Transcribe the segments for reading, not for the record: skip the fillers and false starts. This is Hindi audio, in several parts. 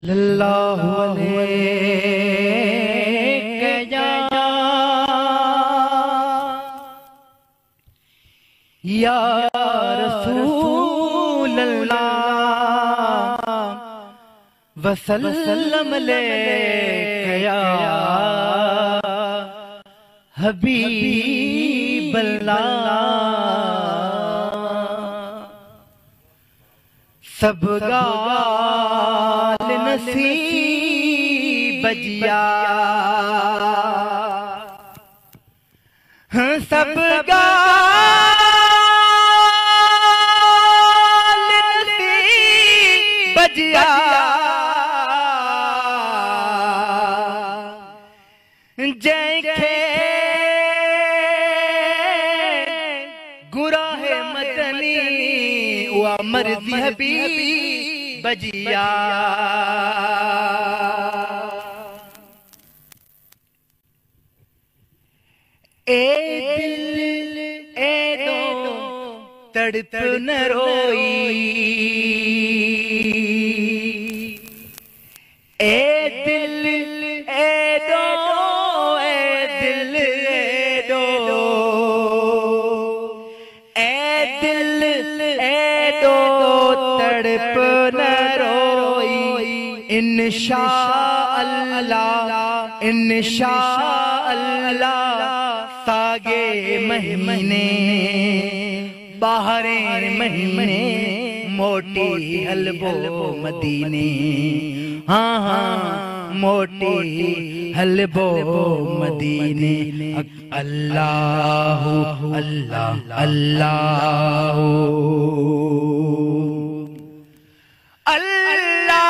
लल्लाहु अलैहि या रसूल अल्लाह वसल्लम अलैका या हबीब अल्लाह। सब गाल नसीब बजिया, सब गाल नसीब बजिया, जैखे गुराहे मदनी वा मर्ज़ी हबीब बजिया। ए दिल ए दो तड़प न रोई, ए दिल ए दो, ए दिल ए दो, ए दिल ए दो तड़प न रोई। इंशा अल्लाह इंशा अल्लाह सागे महीने बाहरे महीने मोटी हलबो मदीने। हाँ हाँ मोटी हलबो मदीने। अल्लाह अल्लाह अल्लाह अल्लाह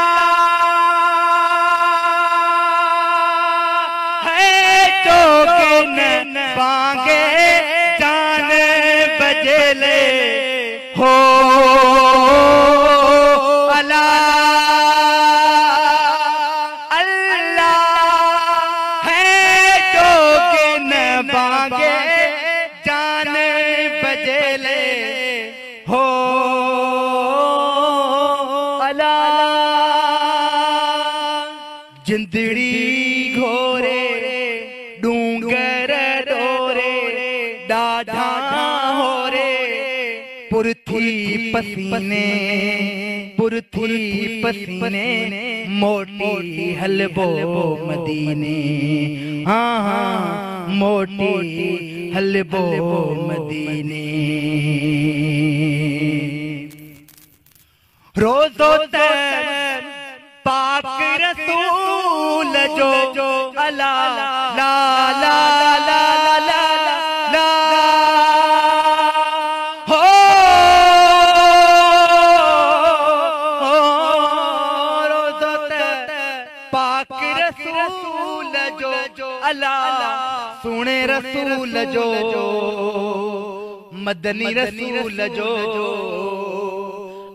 है जो के न बांगे जान बजले हो। अल्लाह अल्लाह है जो के न बांगे जान बजले हो। जिंदड़ी घोरे डूंगर डोरे डाढ़ा हो रे पुरथी पसीने पुरथी पसीने मोटी हलबो मदीने। हाँ हाँ मोटी हलबो मदीने। रोज़ो पाक रसूल जो अला ला ला ला ला ला हो रोज़त पाक रसूल जो अला सुने रसूल जो मदनी रसूल जो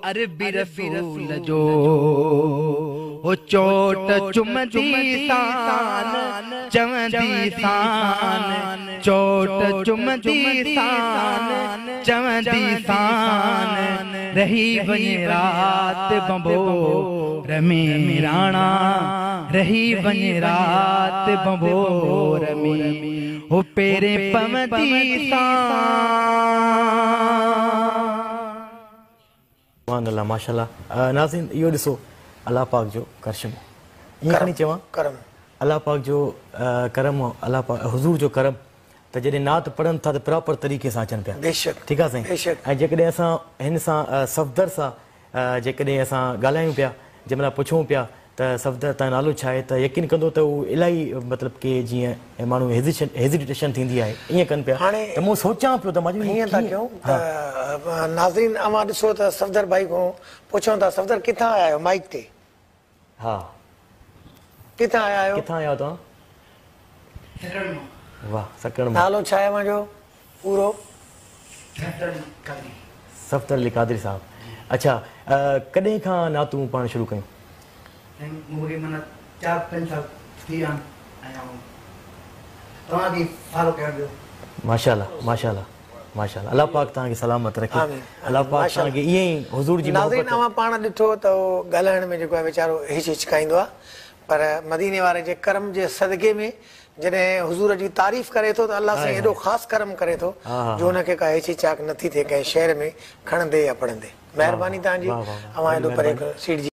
अरबी रसूल जो ओ चोट चुमदी सान चवंदी सान चोट चुमदी सान चवंदी सान। रही वञे रात बंबो रमे राणा रही वञे रात बंबो रमे ओ पेरे पवंदी सान। माशाल्लाह नाज़रीन इहो ॾिसो अल्लाह पाक जो करशम ईअं खणी चवां करम अल्लाह पाक जो करम अल्लाह पाक हुज़ूर जो करम त जॾहिं नात पढ़नि था त प्रॉपर तरीक़े सां अचनि पिया। बेशक ठीकु आहे साईं। ऐं जेकॾहिं असां हिन सां सफ़दर सां जेकॾहिं असां ॻाल्हायूं पिया जंहिं महिल पुछूं पिया त सफ़दर तव्हां नालो छा आहे त यकीन कंदो त उहो इलाही मतिलबु की जीअं माण्हू हेज़िटेशन थींदी आहे ईअं कनि पिया। हाणे त मूं सोचां पियो त मां हीअं था कयूं त नाज़रीन अवां ॾिसो त सफ़दर भाई खां पुछूं था सफ़दर किथां आया आहियो माइक ते। हाँ किथां आया आहियो किथां आया तव्हां? वाह सकड़ नालो छा आहे मुंहिंजो पूरो? सफ़दर अली क़ादरी साहब। अच्छा कॾहिं खां नातूं पाण शुरू कयूं? मूंखे माना 4-5 साल थी विया आहिनि। तव्हां बि फॉलो कयो। माशाल्लाह माशाल्लाह माशाल्लाह अल्लाह पाक तव्हांखे सलामत रखे आमीन। अल्लाह पाक तव्हांखे ईअं ई हुज़ूर जी नाज़रीन, मोहबत अवां पाण ॾिठो त उहो ॻाल्हाइण में जेको आहे वीचारो हिचकाईंदो आहे, पर मदीने वारे जे करम जे सदके में जॾहिं हुज़ूर जी तारीफ़ करे थो त अलाह साईं हेॾो ख़ासि करम करे थो जो हुनखे का हिचकिचाहट नथी थिए कंहिं शहर में खणंदे या पढ़ंदे। महिरबानी तव्हांजी, अवां हेॾो परे सीट जी